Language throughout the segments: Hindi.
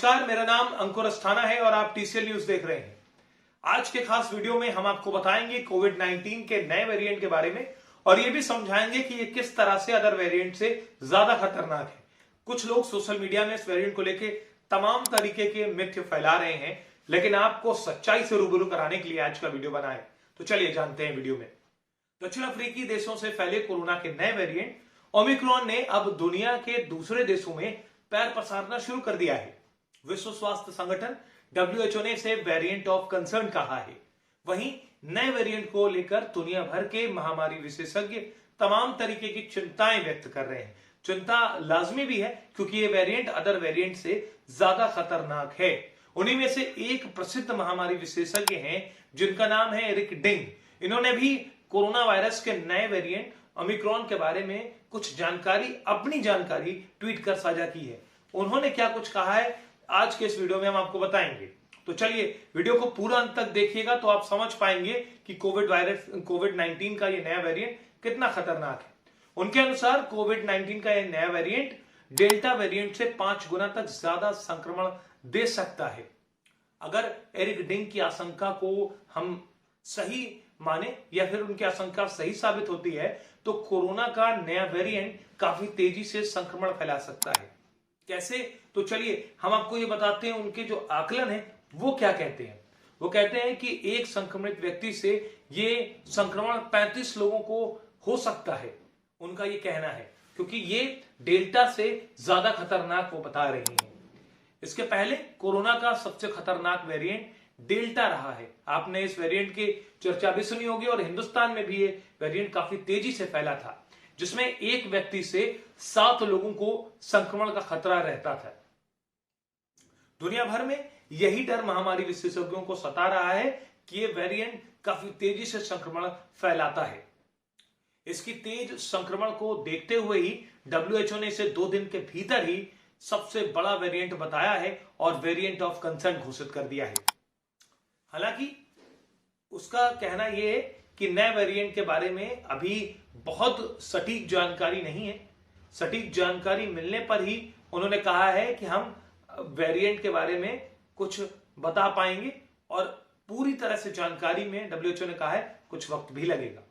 नमस्कार, मेरा नाम अंकुर अस्थाना है और आप टीसीएल न्यूज देख रहे हैं। आज के खास वीडियो में हम आपको बताएंगे कोविड-19 के नए वेरिएंट के बारे में और ये भी समझाएंगे कि ये किस तरह से अदर वेरिएंट से ज्यादा खतरनाक है। कुछ लोग सोशल मीडिया में इस वेरिएंट को लेकर तमाम तरीके के मिथ्य फैला रहे हैं, लेकिन आपको सच्चाई से रूबरू कराने के लिए आज का वीडियो बना है। तो चलिए जानते हैं वीडियो में। दक्षिण अफ्रीकी देशों से फैले कोरोना के नए वेरिएंट ओमिक्रॉन ने अब दुनिया के दूसरे देशों में पैर पसारना शुरू कर दिया है। विश्व स्वास्थ्य संगठन WHO ने इसे वेरिएंट ऑफ कंसर्न कहा है। वहीं नए वेरिएंट को लेकर दुनिया भर के महामारी विशेषज्ञ तमाम तरीके की चिंताएं व्यक्त कर रहे हैं। चिंता लाजमी भी है क्योंकि ये वेरिएंट अदर वेरिएंट से ज्यादा खतरनाक है। उन्हीं में से एक प्रसिद्ध महामारी विशेषज्ञ हैं जिनका नाम है एरिक डिंग। इन्होंने भी कोरोना वायरस के नए वेरिएंट ओमिक्रॉन के बारे में कुछ जानकारी, अपनी जानकारी ट्वीट कर साझा की है। उन्होंने क्या कुछ कहा है आज के इस वीडियो में हम आपको बताएंगे। तो चलिए वीडियो को पूरा अंत तक देखिएगा तो आप समझ पाएंगे कि कोविड-19 का ये नया वेरिएंट कितना खतरनाक है। उनके अनुसार कोविड-19 का ये नया वेरिएंट डेल्टा वेरिएंट से 5 गुना तक ज्यादा संक्रमण दे सकता है। अगर एरिक डिंग की आशंका को हम सही माने या फिर उनकी आशंका सही साबित होती है तो कोरोना का नया वेरिएंट काफी तेजी से संक्रमण फैला सकता है। कैसे? तो चलिए हम आपको ये बताते हैं उनके जो आकलन है वो क्या कहते हैं। वो कहते हैं कि एक संक्रमित व्यक्ति से ये संक्रमण 35 लोगों को हो सकता है। उनका ये कहना है क्योंकि ये डेल्टा से ज्यादा खतरनाक वो बता रही हैं। इसके पहले कोरोना का सबसे खतरनाक वेरिएंट डेल्टा रहा है। आपने इस वेरिएंट की चर्चा भी सुनी होगी और हिंदुस्तान में भी ये वेरिएंट काफी तेजी से फैला था, जिसमें एक व्यक्ति से 7 लोगों को संक्रमण का खतरा रहता था। दुनिया भर में यही डर महामारी विशेषज्ञों को सता रहा है कि ये वेरिएंट काफी तेजी से संक्रमण फैलाता है। इसकी तेज संक्रमण को देखते हुए ही WHO ने इसे 2 दिन के भीतर ही सबसे बड़ा वेरिएंट बताया है और वेरिएंट ऑफ कंसर्न घोषित कर दिया है। हालांकि उसका कहना यह है कि नए वेरिएंट के बारे में अभी बहुत सटीक जानकारी नहीं है। सटीक जानकारी मिलने पर ही उन्होंने कहा है कि हम वेरिएंट के बारे में कुछ बता पाएंगे और पूरी तरह से जानकारी में WHO ने कहा है कुछ वक्त भी लगेगा।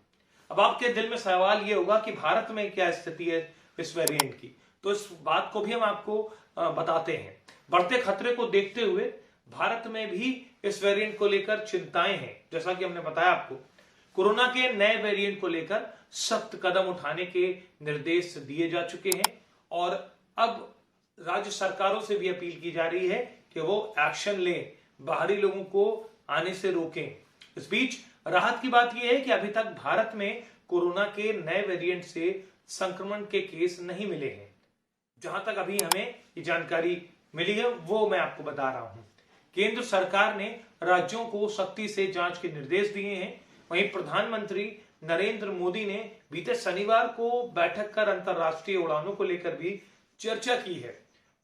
अब आपके दिल में सवाल यह होगा कि भारत में क्या स्थिति है इस वेरिएंट की, तो इस बात को भी हम आपको बताते हैं। बढ़ते खतरे को देखते हुए भारत में भी इस वेरिएंट को लेकर चिंताएं हैं। जैसा कि हमने बताया आपको, कोरोना के नए वेरिएंट को लेकर सख्त कदम उठाने के निर्देश दिए जा चुके हैं और अब राज्य सरकारों से भी अपील की जा रही है कि वो एक्शन लें, बाहरी लोगों को आने से रोकें। इस बीच राहत की बात यह है कि अभी तक भारत में कोरोना के नए वेरिएंट से संक्रमण के केस नहीं मिले हैं। जहां तक अभी हमें ये जानकारी मिली है वो मैं आपको बता रहा हूं। केंद्र सरकार ने राज्यों को सख्ती से जांच के निर्देश दिए हैं। वहीं प्रधानमंत्री नरेंद्र मोदी ने बीते शनिवार को बैठक कर अंतर्राष्ट्रीय उड़ानों को लेकर भी चर्चा की है।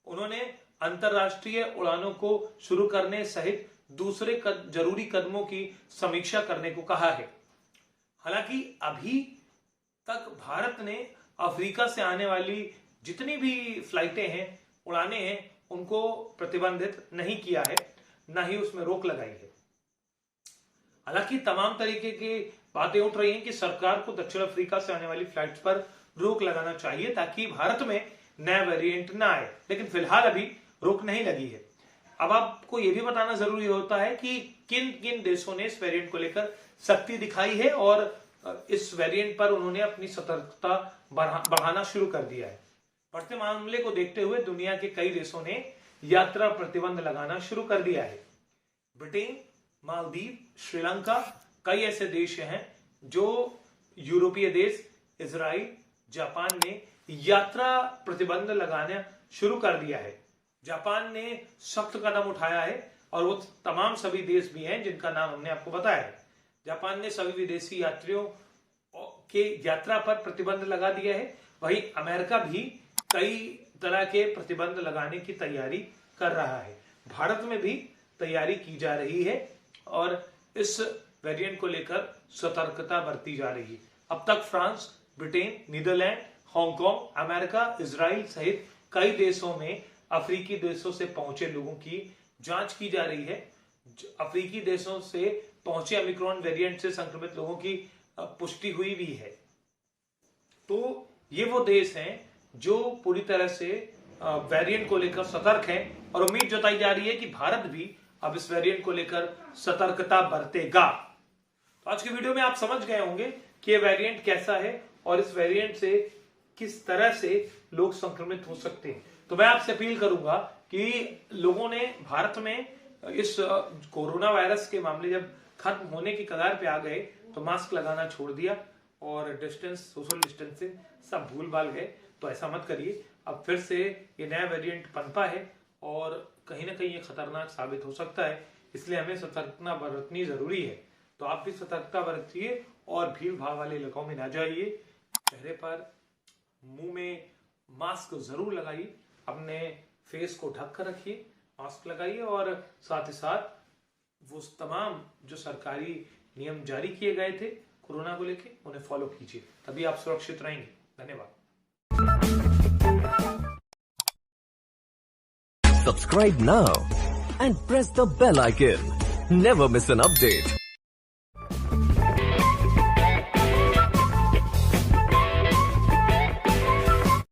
उन्होंने अंतर्राष्ट्रीय उड़ानों को शुरू करने सहित दूसरे जरूरी कदमों की समीक्षा करने को कहा है। हालांकि अभी तक भारत ने अफ्रीका से आने वाली जितनी भी फ्लाइटें हैं, उड़ानें हैं, उनको प्रतिबंधित नहीं किया है, ना ही उसमें रोक लगाई है। हालांकि तमाम तरीके की बातें उठ रही हैं कि सरकार को दक्षिण अफ्रीका से आने वाली फ्लाइट्स पर रोक लगाना चाहिए ताकि भारत में नया वेरिएंट ना आए, लेकिन फिलहाल अभी रोक नहीं लगी है। अब आपको यह भी बताना जरूरी होता है कि किन किन देशों ने इस वेरिएंट को लेकर सख्ती दिखाई है और इस वेरिएंट पर उन्होंने अपनी सतर्कता बढ़ाना शुरू कर दिया है। बढ़ते मामले को देखते हुए दुनिया के कई देशों ने यात्रा प्रतिबंध लगाना शुरू कर दिया है। ब्रिटेन, मालदीव, श्रीलंका, कई ऐसे देश हैं जो यूरोपीय देश, इजराइल, जापान ने यात्रा प्रतिबंध लगाना शुरू कर दिया है। जापान ने सख्त कदम उठाया है और वो तमाम सभी देश भी हैं जिनका नाम हमने आपको बताया है। जापान ने सभी विदेशी यात्रियों के यात्रा पर प्रतिबंध लगा दिया है। वहीं अमेरिका भी कई तरह के प्रतिबंध लगाने की तैयारी कर रहा है। भारत में भी तैयारी की जा रही है और इस वेरिएंट को लेकर सतर्कता बरती जा रही है। अब तक France, Britain, Netherland, Hong Kong, America, Israel सहित कई देशों में अफ्रीकी देशों से पहुंचे लोगों की जांच की जा रही है। अफ्रीकी देशों से पहुंचे ओमिक्रॉन वेरिएंट से संक्रमित लोगों की पुष्टि हुई भी है। तो ये वो देश हैं जो पूरी तरह से वेरिएंट को लेकर सतर्क हैं और उम्मीद जताई जा रही है कि भारत भी अब इस वेरिएंट को लेकर सतर्कता बरतेगा। तो आज की वीडियो में आप समझ गए होंगे कि ये वेरिएंट कैसा है और इस वेरिएंट से किस तरह से लोग संक्रमित हो सकते हैं। तो मैं आपसे अपील करूंगा कि लोगों ने भारत में इस कोरोना वायरस के मामले जब खत्म होने की कगार पे आ गए तो मास्क लगाना छोड़ दिया और सोशल डिस्टेंसिंग सब भूल भाल गए। तो ऐसा मत करिए। अब फिर से ये नया वेरिएंट पनपा है और कहीं ना कहीं ये खतरनाक साबित हो सकता है, इसलिए हमें सतर्कता बरतनी जरूरी है। तो आप भी सतर्कता बरतिए और भीड़ भाड़ वाले इलाकों में ना जाइए। चेहरे पर मुंह में मास्क जरूर लगाइए, अपने फेस को ढक कर रखिए, मास्क लगाइए और साथ ही साथ वो तमाम जो सरकारी नियम जारी किए गए थे कोरोना को लेके उन्हें फॉलो कीजिए, तभी आप सुरक्षित रहेंगे। धन्यवाद। Subscribe now and press the bell icon. Never miss an update.